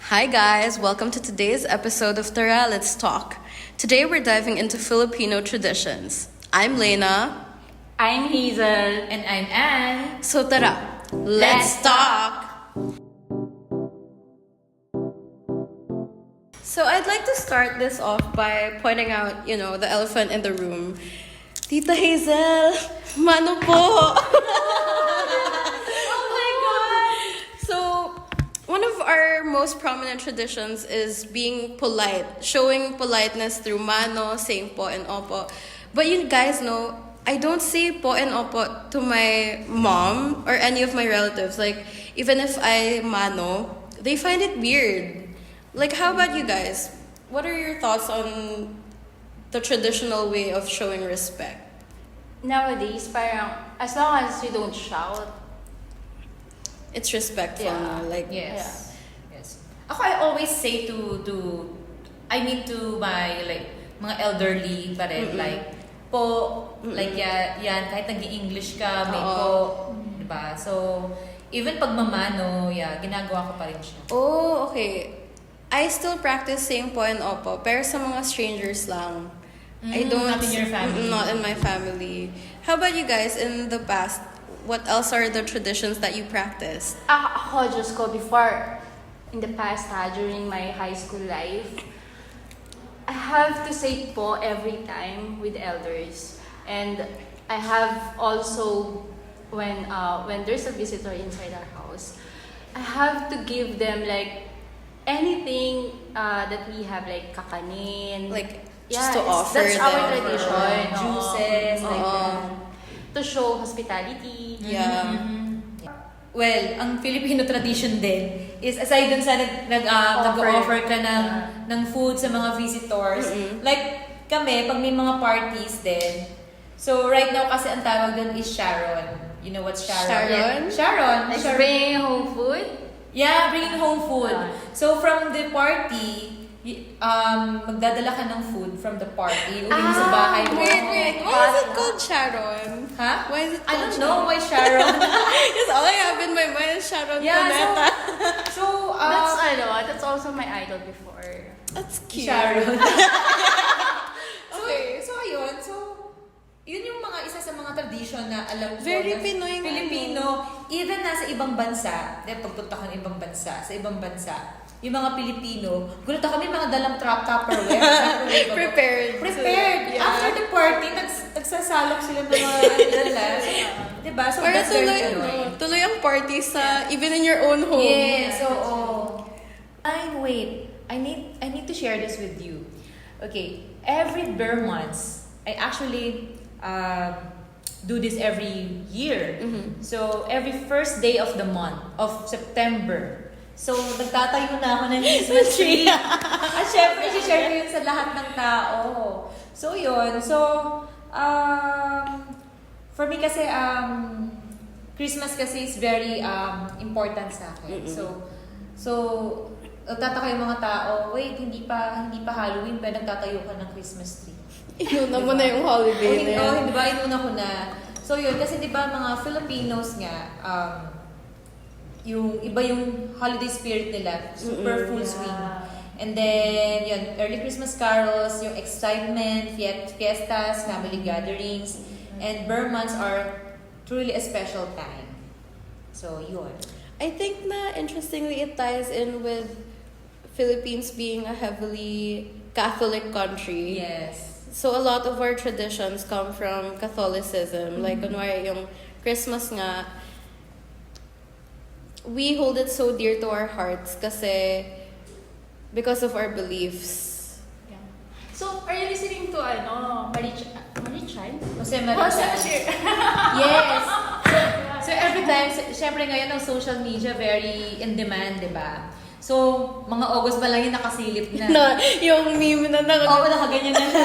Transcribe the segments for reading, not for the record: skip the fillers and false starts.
Hi guys, welcome to today's episode of Tara Let's Talk. Today we're diving into Filipino traditions. I'm Lena. I'm Hazel. And I'm Anne. So tara, let's talk! So I'd like to start this off by pointing out, the elephant in the room. Tita Hazel, mano po! One of our most prominent traditions is being polite, showing politeness through mano, saying po and opo. But you guys know, I don't say po and opo to my mom or any of my relatives. Like, even if I mano, they find it weird. Like, how about you guys? What are your thoughts on the traditional way of showing respect? Nowadays, parang, as long as you don't shout, It's respectful, Yeah. no? Like, Yes. Yes. Ako, I always say to I mean to my mga elderly pa rin, like po, like yan, kahit nag-i-English ka, may Oo. po, diba? So, even pag mamano, ginagawa ko pa rin siya. oh, okay. I still practice saying po and opo, pero sa mga strangers lang. I don't. Not in your family. Not in my family. How about you guys in the past? What else are the traditions that you practice? ako, Diyos ko, before, in the past, during my high school life, I have to say po every time with elders. And I have also, when there's a visitor inside our house, I have to give them like anything that we have, like kakanin. Like, just to it's- offer that's our them. tradition. Juices, like Oo. that. To show hospitality. Yeah. Well, ang Filipino tradition din is aside dun sa Offer. nag-offer ka ng food sa mga visitors, like kami, pag may mga parties din, so right now kasi ang tawag dun is Sharon. You know what's Sharon? Sharon? Sharon. Like Sharon. bringing home food. Yeah, bringing home food. So from the party, magdadala ka ng food from the party, uwi mo sa bahay mo. Wait. Why is it called Sharon? Ha? Why is it I called don't know why Sharon. Because all I have in my mind is Sharon Cuneta. so That's also my idol before. That's cute. Sharon. Okay. So ayun. So, yun yung isa sa mga tradition na alam ko Very na Pinoy nga, Filipino, even nasa ibang bansa, pagpunta ka ng ibang bansa, sa ibang bansa, yung mga Pilipino, gulat kami mga dalang Tupperware. Prepared. Prepared. Yeah. After the party, nagsasalok sila ng mga dala. Diba? So, Para that's very tuloy, Pinoy. tuloy ang party sa, even in your own home. Yes, oo. Wait. I need to share this with you. Okay, every bare months, I actually do this every year. So, every first day of the month of September. So, nagtatayo na ako ng Christmas tree. At syempre, i-share ko yun sa lahat ng tao. So, yun. So, for me kasi, Christmas kasi is very important sa akin. So, nagtataka yung mga tao, wait, hindi pa Halloween, pero nagtatayo ka ng Christmas tree. Inuna mo na yung holiday na yan. Hindi ba? Inuna ko na. So, yun. Kasi di ba mga Filipinos nga, yung iba yung holiday spirit nila, super full swing. And then, yun, early Christmas carols, yung excitement, fiestas, family gatherings, and bare months are truly a special time. So, yun. I think na interestingly it ties in with Philippines being a heavily Catholic country. Yes. So a lot of our traditions come from Catholicism. Like kunwari yung Christmas nga, we hold it so dear to our hearts kasi because of our beliefs. Yeah. So, are you listening to Marichan? Jose Jose Yes. So every time, syempre ngayon ang social media very in demand, di ba? So, mga August pa lang yung nakasilip na. Na, yung meme na Oo, nakaganyan na siya.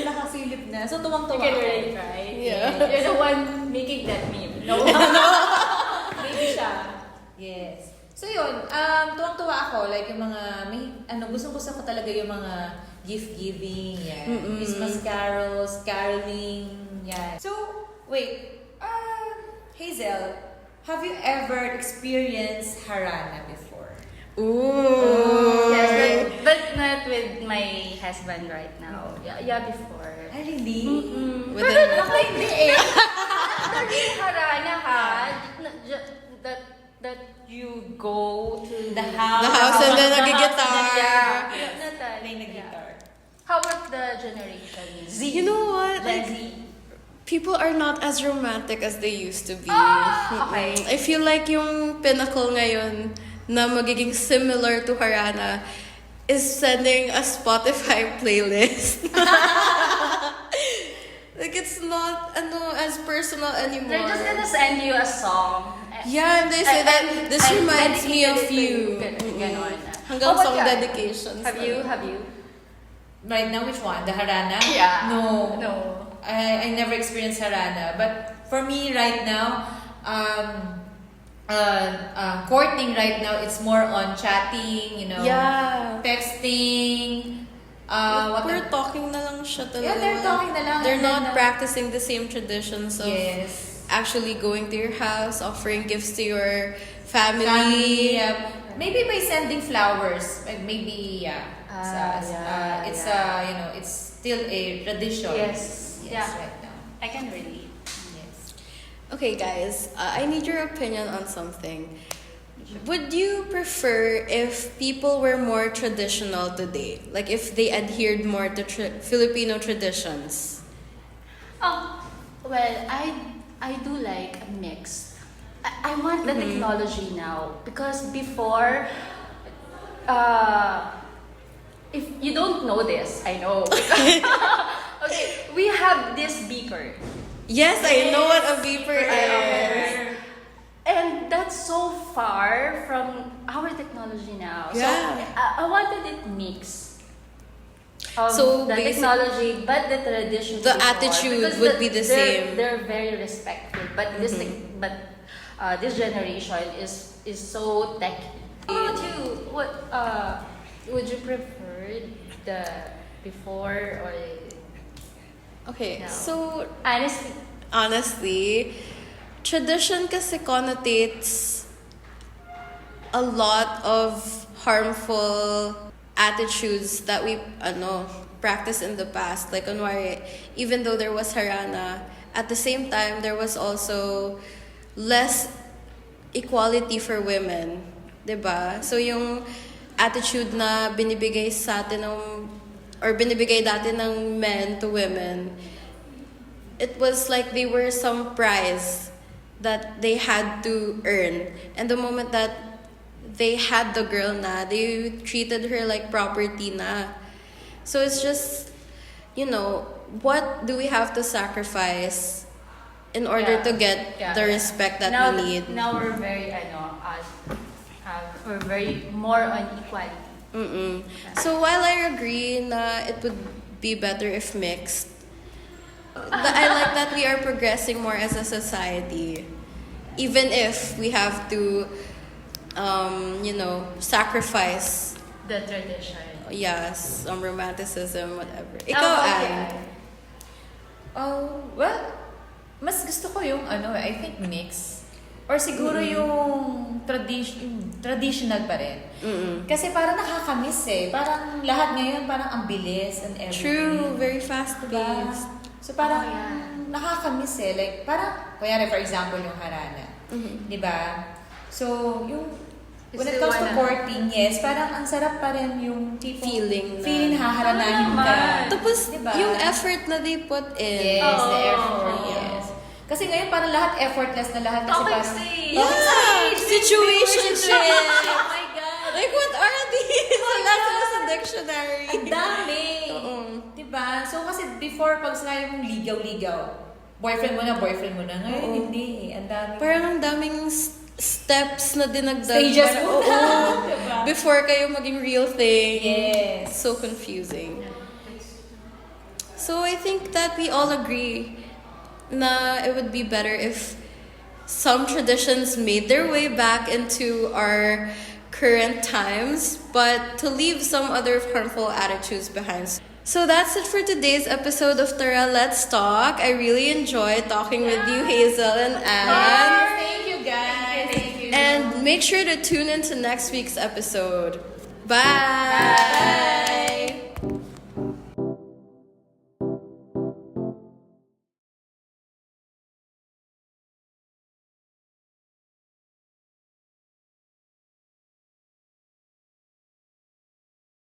Yung nakasilip na. So, You tuwang-tuwa can ako. relate, right? Yeah. You're the one making that meme. No. Maybe siya. Yes. So yun, tuwang-tuwa ako. Like yung mga, gustong-gusto ko talaga yung mga gift-giving, yan. Christmas carols, caroling, yan. So, wait, Hazel, have you ever experienced harana before? Ooh. with my husband right now. Yeah, before. Ay, really? With Pero an- ako hindi eh. The real harana ha, that you go to The house. The house and then the house nag-guitar. and then, yeah. Yes. Not that, Playing the yeah. guitar. How about the generation Z? You know what? Gen Like, Z. people are not as romantic as they used to be. Ah, okay. I feel like yung pinnacle ngayon na magiging similar to Harana is sending a Spotify playlist. Like, it's not as personal anymore. They're just gonna send you a song. Yeah, and they say that this I'm reminds me of dedicated to you. Ganon. Hanggang How about song you? dedications. Have you? Right now, which one? The Harana? Yeah. No. No. I never experienced Harana. But for me right now, courting right now, it's more on chatting, Yeah. texting. What We're talking na lang siya talaga. Yeah, they're talking na lang. They're and then, not practicing the same traditions of Yes. actually going to your house, offering gifts to your family. Family, maybe by sending flowers. Maybe, yeah. It's it's still a tradition. Yes. Yes, Yeah. right now. I can relate. Yes. Okay, guys, I need your opinion on something. Would you prefer if people were more traditional today? Like if they adhered more to Filipino traditions? Oh, well, I do like a mix. I want the technology now because before, if you don't know this, I know. Okay, we have this beeper. Yes, I know what a beeper Yes. is. And that's so far from our technology now. Yeah. So I wanted it mix. So The technology, but the tradition. the before, attitude because would be the same. They're very respectful, but this generation is so techy. How about you? What would you prefer the before or Okay, No. so honestly? honestly, tradition kasi connotates a lot of harmful attitudes that we practiced in the past. Like, kunwari, even though there was harana, at the same time, there was also less equality for women. 'Di ba? So, yung attitude na binibigay sa atin or binibigay dati ng men to women, it was like they were some prize that they had to earn. And the moment that they had the girl na, they treated her like property na. So it's just, what do we have to sacrifice in order Yeah. to get Yeah. the respect that now, we need? Now we're very we're very more on equality. Mm-mm. So while I agree na it would be better if mixed, I like that we are progressing more as a society. Even if we have to, sacrifice, The tradition. yes, some romanticism, whatever. Ikaw, How about Anne? you? Well, mas gusto ko yung I think mix. Or siguro yung traditional pa rin. Mm-mm. Kasi parang nakakamiss eh. Parang lahat ngayon parang ang bilis and everything. True, very Diba? fast-paced. So parang Oh, yeah. nakakamiss eh. Like parang, kunyari for example yung harana. Mhm. Diba? So, yung You when it still comes to wanna- courting, yes, parang ang sarap pa rin yung tipong Feeling na- haharanahin Ano ka. naman? Tapos, Diba? yung effort na they put in. Yes, the Oh. effort, yes. Kasi ngayon parang lahat effortless na lahat. Kasi Topic parang, stage. Yeah! Situationship! Oh my God! Like, what are these? Wala sila sa dictionary. Ang dami! Oo. Diba? So kasi before, pag sinabi mong ligaw-ligaw, boyfriend mo na. Ngayon, Oo. hindi. Ang dami. Parang ang daming steps na dinagdag. Stages para- mo Oo. na. Diba? Before kayo maging real thing. Yes. So confusing. So I think that we all agree na it would be better if some traditions made their way back into our current times, but to leave some other harmful attitudes behind. So that's it for today's episode of Tara Let's Talk. I really enjoyed talking with you, Hazel and Anne. Thank you, guys. Thank you. And make sure to tune into next week's episode. Bye.